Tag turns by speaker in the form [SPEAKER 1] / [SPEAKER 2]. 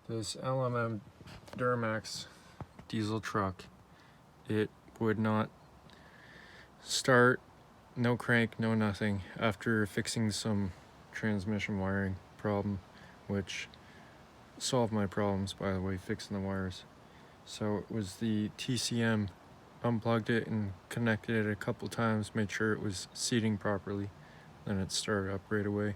[SPEAKER 1] This Lmm Duramax diesel truck, it would not start, no crank, no nothing, after fixing some transmission wiring problem, which solved my problems, by the way, fixing the wires. So it was the TCM, unplugged it and connected it a couple times, made sure it was seating properly, then it started up right away.